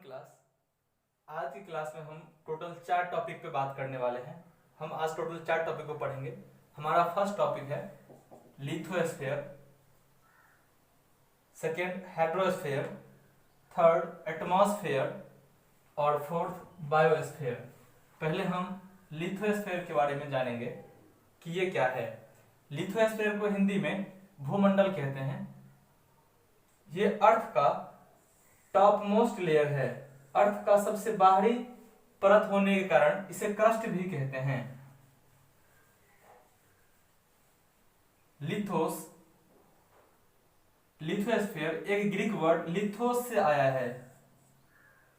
Class. आज की class में हम टोटल 4 टॉपिक पे बात करने वाले हैं। हम आज टोटल 4 टॉपिक को पढ़ेंगे। हमारा फर्स्ट टॉपिक है lithosphere, second hydrosphere, third atmosphere और फोर्थ बायोस्फीयर। पहले हम लिथोस्फीयर के बारे में जानेंगे कि ये क्या है। लिथोस्फीयर को हिंदी में भूमंडल कहते हैं। ये अर्थ का टॉप मोस्ट लेयर है। अर्थ का सबसे बाहरी परत होने के कारण इसे क्रस्ट भी कहते हैं। लिथोस्फीयर एक ग्रीक वर्ड लिथोस से आया है।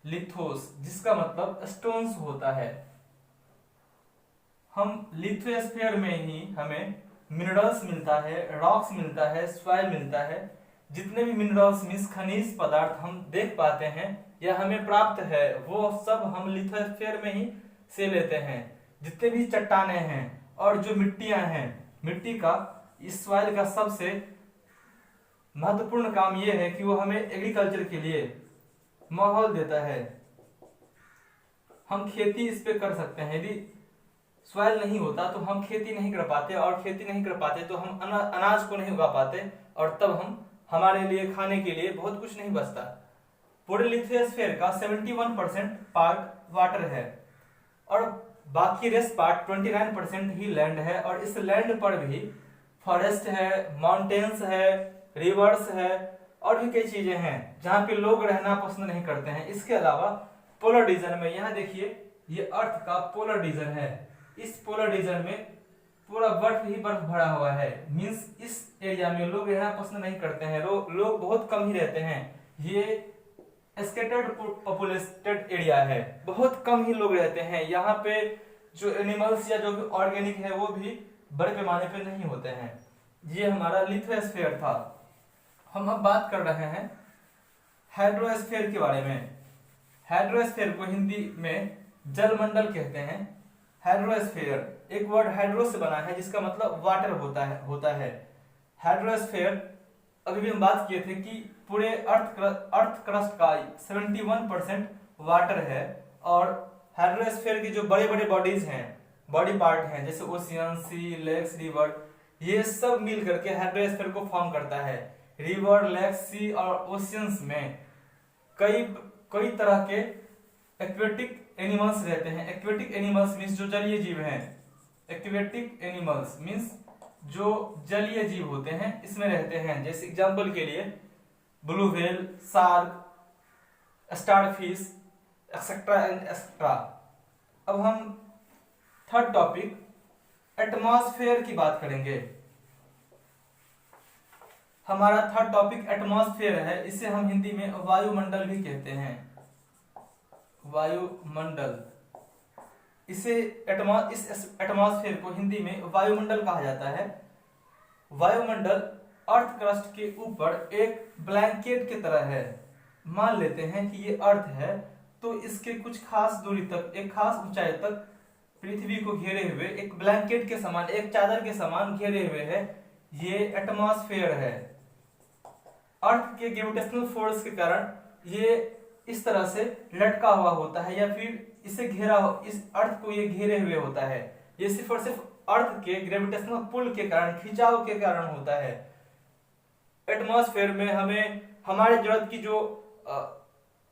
लिथोस जिसका मतलब स्टोन्स होता है। हम लिथोस्फीयर में ही हमें मिनरल्स मिलता है, रॉक्स मिलता है, सॉइल मिलता है। जितने भी मिनरल्स मींस खनिज पदार्थ हम देख पाते हैं या हमें प्राप्त है वो सब हम लिथोस्फीयर में ही से लेते हैं। जितने भी चट्टाने हैं और जो मिट्टियां हैं, मिट्टी का इस सॉइल का सबसे महत्वपूर्ण काम यह है कि वो हमें एग्रीकल्चर के लिए माहौल देता है। हम खेती इस पे कर सकते हैं। यदि सॉइल नहीं होता तो हम खेती नहीं कर पाते, और खेती नहीं कर पाते तो हम अनाज को नहीं उगा पाते, और तब हमारे लिए खाने के लिए बहुत कुछ नहीं बचता। पूरे लिथोस्फीयर का 71% पार्ट वाटर है और बाकी रेस्ट पार्ट 29% ही लैंड है। और इस लैंड पर भी फॉरेस्ट है, माउंटेन्स है, रिवर्स है और भी कई चीजें हैं जहां पे लोग रहना पसंद नहीं करते हैं। इसके अलावा पोलर रीजन में, यहाँ देखिए ये अर्थ का पोलर रीजन है। इस पोलर रीजन में पूरा बर्फ ही बर्फ भरा हुआ है। मींस इस एरिया में लोग रहना पसंद नहीं करते हैं। लोग बहुत कम ही रहते हैं। ये स्कैटर्ड पॉपुलेटेड एरिया है, बहुत कम ही लोग रहते हैं। यहाँ पे जो एनिमल्स या जो भी ऑर्गेनिक है वो भी बड़े पैमाने पे नहीं होते हैं। ये हमारा लिथोस्फीयर था। हम अब बात कर रहे हैं हाइड्रोस्फीयर के बारे में। हाइड्रोस्फीयर को हिंदी में जलमंडल कहते हैं। हाइड्रोस्फीयर एक वर्ड हाइड्रो से बना है जिसका मतलब वाटर होता है। हाइड्रोस्फीयर अभी भी हम बात किए थे कि पूरे अर्थ क्रस्ट का 71% वाटर है। और हाइड्रोस्फीयर की जो बड़े बड़े बॉडीज हैं, बॉडी पार्ट हैं, जैसे ओशियन, सी, लेक्स, रिवर, ये सब मिल करके हाइड्रोस्फीयर को फॉर्म करता है। रिवर, लेक्स, सी और ओशियंस में कई तरह के एक्वेटिक एनिमल्स रहते हैं। एक्वेटिक एनिमल्स मीन्स जो जलीय जीव हैं। एक्वेटिक एनिमल्स मीन्स जो जलीय जीव होते हैं इसमें रहते हैं। जैसे एग्जांपल के लिए blue whale, shark, starfish etcetera and etcetera. अब हम थर्ड टॉपिक एटमॉस्फेयर की बात करेंगे। हमारा थर्ड टॉपिक एटमॉस्फेयर है। इसे हम हिंदी में वायुमंडल भी कहते हैं। वायुमंडल, इस एटमॉस्फेयर को हिंदी में वायुमंडल कहा जाता है। वायुमंडल अर्थ क्रस्ट के ऊपर एक ब्लैंकेट की तरह है। मान लेते हैं कि ये अर्थ है तो इसके कुछ खास दूरी तक, एक खास ऊंचाई तक पृथ्वी को घेरे हुए एक ब्लैंकेट के समान, एक चादर के समान घेरे हुए है। ये एटमॉस्फेयर है। अर्थ के ग्रेविटेशनल फोर्स के कारण ये इस तरह से लटका हुआ होता है, या फिर इसे इस अर्थ को ये घेरे हुए होता है। ये सिर्फ और सिर्फ अर्थ के ग्रेविटेशनल पुल के कारण, खिंचाव के कारण होता है। एटमॉस्फेयर में हमें हमारे जरूरत की जो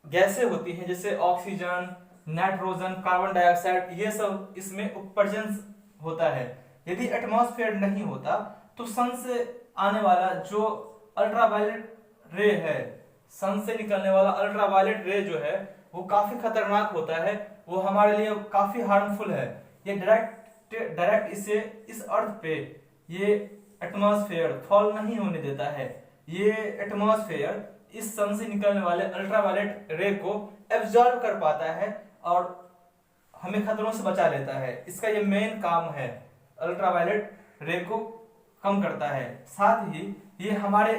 गैसें होती हैं, जैसे ऑक्सीजन, नाइट्रोजन, कार्बन डाइऑक्साइड, ये सब इसमें उत्सर्जन होता है। यदि एटमॉस्फेयर नहीं होता तो सन से आने वाला जो अल्ट्रावायलेट रे है, सन से निकलने वाला अल्ट्रावायलेट रे जो है वो काफी खतरनाक होता है। वो हमारे लिए काफी हार्मफुल है। ये डायरेक्ट इस अर्थ पे ये एटमॉस्फेयर फॉल नहीं होने देता है। ये एटमॉस्फेयर इस सन से निकलने वाले अल्ट्रावायलेट रे को एब्जॉर्ब कर पाता है और हमें खतरों से बचा लेता है। इसका ये मेन काम है, अल्ट्रावायलेट रे को कम करता है। साथ ही ये हमारे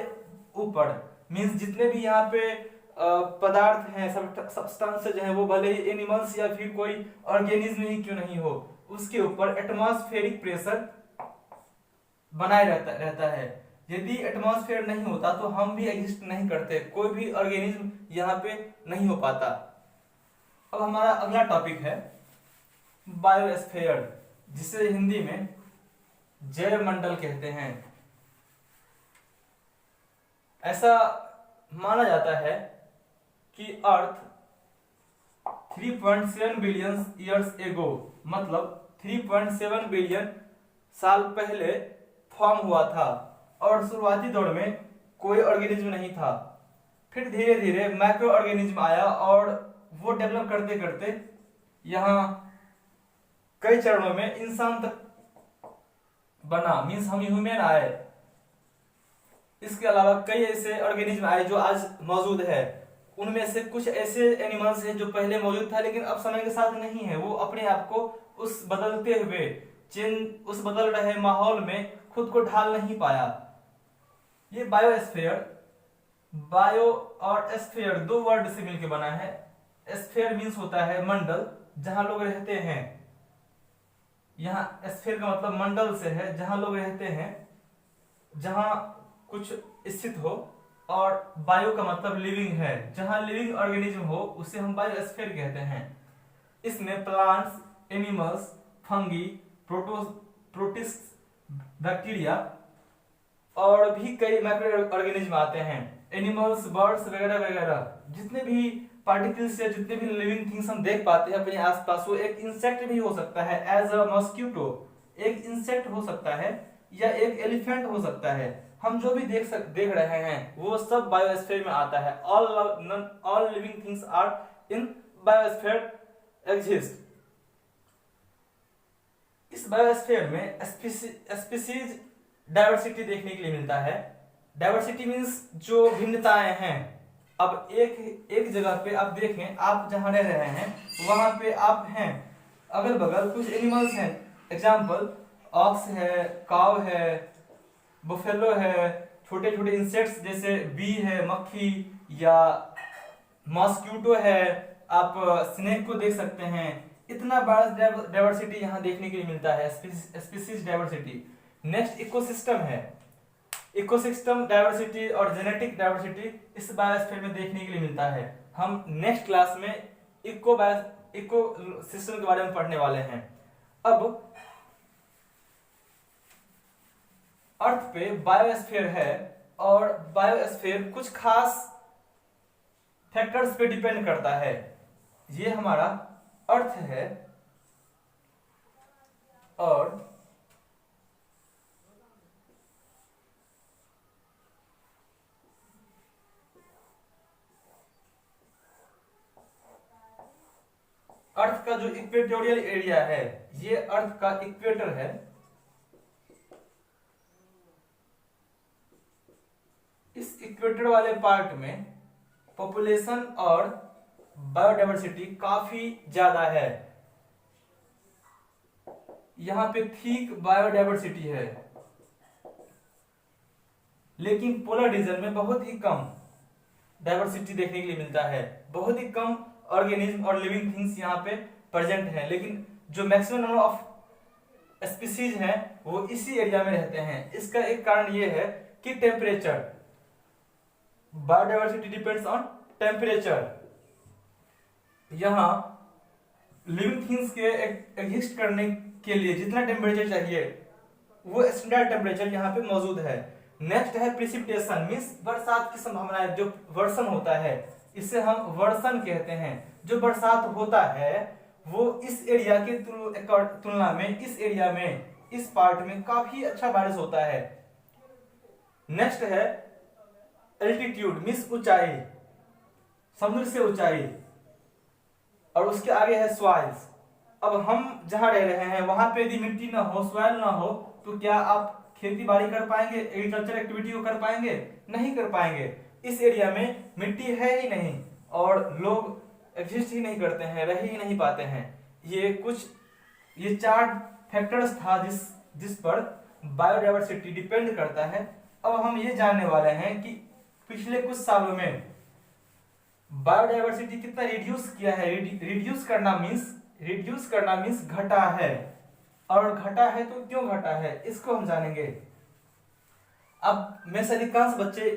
ऊपर मींस जितने भी यहाँ पे पदार्थ हैं, सब्सटेंसेज हैं, वो भले ही एनिमल्स या फिर कोई ऑर्गेनिज्म ही क्यों नहीं हो, उसके ऊपर एटमॉस्फेरिक प्रेशर बनाए रहता है। यदि एटमॉस्फेयर नहीं होता तो हम भी एग्जिस्ट नहीं करते, कोई भी ऑर्गेनिज्म यहाँ पे नहीं हो पाता। अब हमारा अगला टॉपिक है बायोस्फीयर, जिसे हिंदी में जैव मंडल कहते हैं। ऐसा माना जाता है कि अर्थ 3.7 बिलियन ईयर्स एगो, मतलब 3.7 बिलियन साल पहले फॉर्म हुआ था और शुरुआती दौर में कोई ऑर्गेनिज्म नहीं था। फिर धीरे धीरे माइक्रो ऑर्गेनिज्म आया और वो डेवलप करते करते यहाँ कई चरणों में इंसान तक बना, मीन्स हम ह्यूमन आए। इसके अलावा कई ऐसे ऑर्गेनिज्म आए जो आज मौजूद है। उनमें से कुछ ऐसे एनिमल्स हैं जो पहले मौजूद था लेकिन अब समय के साथ नहीं है। वो अपने आप को उस बदलते हुए उस बदल रहे माहौल में खुद को ढाल नहीं पाया। ये बायोस्फीयर, बायो और स्फीयर दो वर्ड से मिलकर बना है। स्फीयर मीन्स होता है मंडल, जहां लोग रहते हैं। यहाँ स्फीयर का मतलब मंडल से है, जहां लोग रहते हैं, जहां कुछ स्थित हो। और बायो का मतलब लिविंग है, जहां लिविंग ऑर्गेनिज्म हो उसे हम बायोस्फीयर कहते हैं। इसमें plants, animals, fungi, protist, bacteria और भी कई माइक्रो ऑर्गेनिज्म आते हैं। एनिमल्स, बर्ड्स वगैरह वगैरह जितने भी पार्टिकल्स या जितने भी लिविंग थिंग्स हम देख पाते हैं अपने आसपास, वो एक इंसेक्ट भी हो सकता है, एज अ मॉस्किटो एक इंसेक्ट हो सकता है, या एक एलिफेंट हो सकता है। हम जो भी देख रहे हैं वो सब बायोस्फीयर में आता है। All living things are in biosphere exist. इस बायोस्फीयर में स्पीसीज डाइवर्सिटी देखने के लिए मिलता है। डाइवर्सिटी मीन्स जो भिन्नताएं हैं। अब एक जगह पे आप देखें, आप जहां रह रहे हैं वहां पे आप हैं, अगल बगल कुछ एनिमल्स हैं। एग्जाम्पल, ऑक्स है, काव है, बुफेलो है, छोटे छोटे इंसेक्ट्स जैसे बी है, मक्खी, या मॉस्क्यूटो है, आप स्नेक को देख सकते हैं। इतना बड़ा डाइवर्सिटी यहाँ देखने के लिए मिलता है, स्पीसीज डाइवर्सिटी। नेक्स्ट इकोसिस्टम है। इकोसिस्टम डाइवर्सिटी और जेनेटिक डाइवर्सिटी इस बायोस्फीयर में देखने के लिए मिलता है। हम नेक्स्ट क्लास में इकोसिस्टम के बारे में पढ़ने वाले हैं। अब अर्थ पे बायोस्फीयर है और बायोस्फीयर कुछ खास फैक्टर्स पे डिपेंड करता है। ये हमारा अर्थ है और अर्थ का जो इक्वेटोरियल एरिया है, ये अर्थ का इक्वेटर है। इस इक्वेटर वाले पार्ट में पॉपुलेशन और बायोडायवर्सिटी काफी ज्यादा है। यहां पे ठीक बायोडायवर्सिटी है, लेकिन पोलर रीजन में बहुत ही कम डायवर्सिटी देखने के लिए मिलता है। बहुत ही कम ऑर्गेनिज्म और लिविंग थिंग्स यहाँ पे प्रेजेंट हैं, लेकिन जो मैक्सिमम नंबर ऑफ स्पीसीज हैं वो इसी एरिया में रहते हैं। इसका एक कारण ये है कि temperature, biodiversity depends on temperature. यहाँ लिविंग थिंग्स के एग्जिस्ट करने के लिए जितना टेम्परेचर चाहिए वो स्टैंडर्ड टेम्परेचर यहाँ पे मौजूद है। नेक्स्ट है प्रिसिपिटेशन, मींस बरसात की संभावना, जो वर्षण होता है इसे हम वर्षण कहते हैं। जो बरसात होता है वो इस एरिया के तुलना में इस एरिया में, इस पार्ट में काफी अच्छा बारिश होता है। नेक्स्ट है एल्टीट्यूड, मींस ऊंचाई, समुद्र से ऊंचाई, और उसके आगे है सॉइल्स। अब हम जहां रह रहे हैं वहां पे यदि मिट्टी ना हो, सॉइल ना हो, तो क्या आप खेती बाड़ी कर पाएंगे, एग्रीकल्चर एक्टिविटी को कर पाएंगे? नहीं कर पाएंगे। इस एरिया में मिट्टी है ही नहीं और लोग एग्जिस्ट ही नहीं करते हैं, रह ही नहीं पाते हैं। ये 4 फैक्टर्स था जिस पर बायोडायवर्सिटी डिपेंड करता है। अब हम ये जानने वाले हैं कि पिछले कुछ सालों में बायोडायवर्सिटी कितना रिड्यूस किया है। रिड्यूस करना मीन्स घटा है, और घटा है तो क्यों घटा है इसको हम जानेंगे। अब में से अधिकांश बच्चे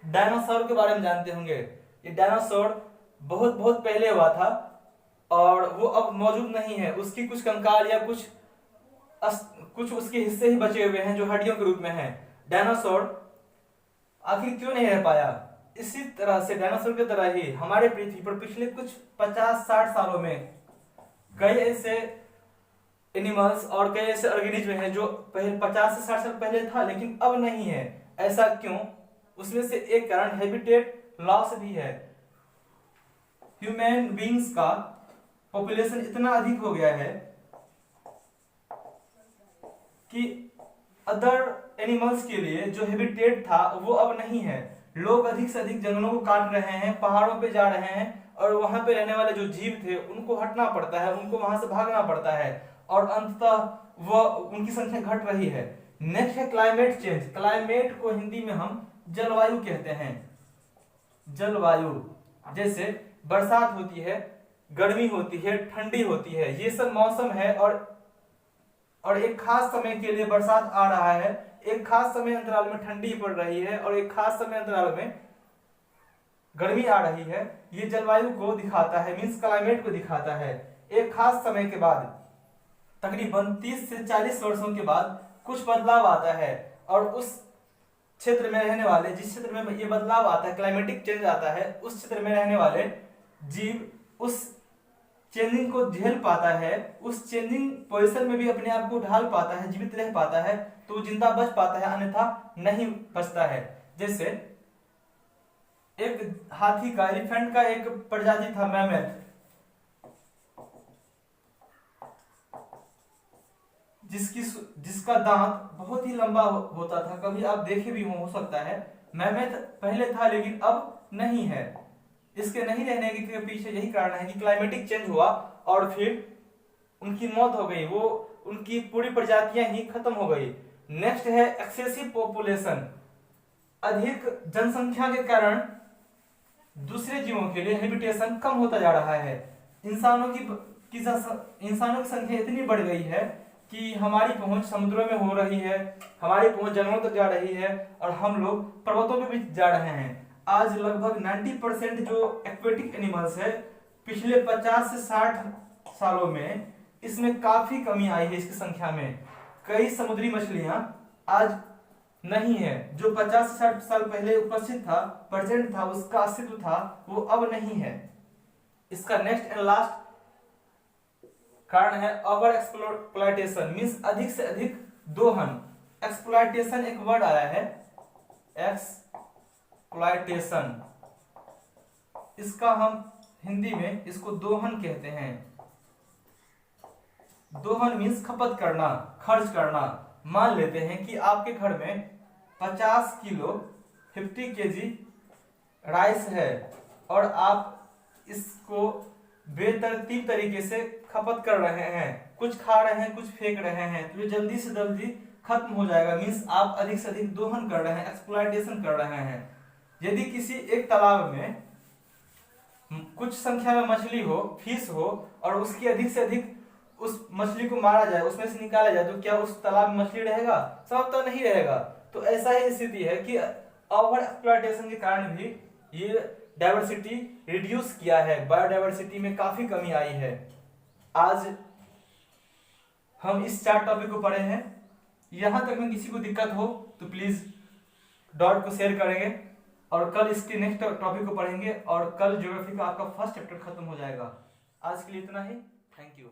डायनासोर के बारे में जानते होंगे। ये डायनासोर बहुत बहुत पहले हुआ था और वो अब मौजूद नहीं है, उसकी कुछ कंकाल या कुछ उसके हिस्से ही बचे हुए हैं जो हड्डियों के रूप में हैं। डायनासोर आखिर क्यों नहीं रह पाया? इसी तरह से डायनासोर की तरह ही हमारे पृथ्वी पर पिछले कुछ 50-60 सालों में कई ऐसे एनिमल्स और कई ऐसे ऑर्गेनिज्म हैं जो पहले 50 से 60 साल पहले था लेकिन अब नहीं है। ऐसा क्यों? उसमें से एक कारण हैबिटेट लॉस भी है। ह्यूमन बींग्स का पॉपुलेशन इतना अधिक हो गया है कि अदर एनिमल्स के लिए जो हैबिटेट था वो अब नहीं है। लोग अधिक से अधिक जंगलों को काट रहे हैं, पहाड़ों पे जा रहे हैं और वहां पे रहने वाले जो जीव थे उनको हटना पड़ता है, उनको वहां से भागना पड़ता है और अंततः वह उनकी संख्या घट रही है। नेक्स्ट है क्लाइमेट चेंज। क्लाइमेट को हिंदी में हम जलवायु कहते हैं। जलवायु जैसे बरसात होती है, गर्मी होती है, ठंडी होती है, ये सब मौसम है और एक खास समय के लिए बरसात आ रहा है, एक खास समय अंतराल में ठंडी पड़ रही है और एक खास समय अंतराल में गर्मी आ रही है। ये जलवायु को दिखाता है, मींस क्लाइमेट को दिखाता है। एक खास समय के बाद तकरीबन 30 से 40 वर्षों के बाद कुछ बदलाव आता है और उस क्षेत्र में रहने वाले, जिस क्षेत्र में ये बदलाव आता है, क्लाइमेटिक चेंज आता है, उस क्षेत्र में रहने वाले जीव उस चेंजिंग को झेल पाता है, उस चेंजिंग पोजीशन में भी अपने आप को ढाल पाता है, जीवित रह पाता है, तो जिंदा बच पाता है, अन्यथा नहीं बचता है। जैसे एक हाथी का, एलिफेंट का एक प्रजाति था मैमथ, जिसका दांत बहुत ही लंबा होता था। कभी आप देखे भी हो सकता है। मैमथ पहले था लेकिन अब नहीं है। इसके नहीं रहने के पीछे यही कारण है कि क्लाइमेटिक चेंज हुआ और फिर उनकी मौत हो गई, वो उनकी पूरी प्रजातियां ही खत्म हो गई। नेक्स्ट है एक्सेसिव पॉपुलेशन। अधिक जनसंख्या के कारण दूसरे जीवों के लिए हैबिटेशन कम होता जा रहा है। इंसानों की संख्या इतनी बढ़ गई है कि हमारी पहुंच समुद्रों में हो रही है, हमारी पहुंच जंगलों तक जा रही है और हम लोग पर्वतों पे भी जा रहे हैं। आज लगभग 90% जो एक्वेटिक एनिमल्स है, पिछले 50 से 60 सालों में इसमें काफी कमी आई है इसकी संख्या में। कई समुद्री मछलियां आज नहीं है। जो 50 से 60 साल पहले उपस्थित था, प्रेजेंट था, उसका अस्तित्व था, वो अब नहीं है। इसका नेक्स्ट एंड लास्ट कारण है ओवर एक्सप्लॉयटेशन, मींस अधिक से अधिक दोहन। एक्सप्लॉयटेशन एक वर्ड आया है, एक्सप्लॉयटेशन, इसका हम हिंदी में इसको दोहन कहते हैं। दोहन मींस खपत करना, खर्च करना। मान लेते हैं कि आपके घर में 50 किलो 50 केजी राइस है और आप इसको बेतरतीब तरीके से खपत कर रहे हैं, कुछ खा रहे हैं, कुछ फेंक रहे हैं, तो ये जल्दी से जल्दी खत्म हो जाएगा। मींस आप अधिक से अधिक दोहन कर रहे हैं, एक्सप्लॉयटेशन कर रहे हैं। यदि किसी एक तालाब में कुछ संख्या में मछली हो, फिश हो, और उसकी अधिक से अधिक उस मछली को मारा जाए, उसमें से निकाला जाए, तो क्या उस तालाब में मछली रहेगा? संभवतः नहीं रहेगा। तो ऐसा ही स्थिति है कि ओवर एक्सप्लॉयटेशन के कारण भी ये डाइवर्सिटी रिड्यूस किया है, बायोडाइवर्सिटी में काफी कमी आई है। आज हम इस 4 टॉपिक को पढ़े हैं। यहां तक में किसी को दिक्कत हो तो प्लीज डॉट को शेयर करेंगे और कल इसके नेक्स्ट टॉपिक को पढ़ेंगे और कल ज्योग्राफी का आपका फर्स्ट चैप्टर खत्म हो जाएगा। आज के लिए इतना ही। Thank you.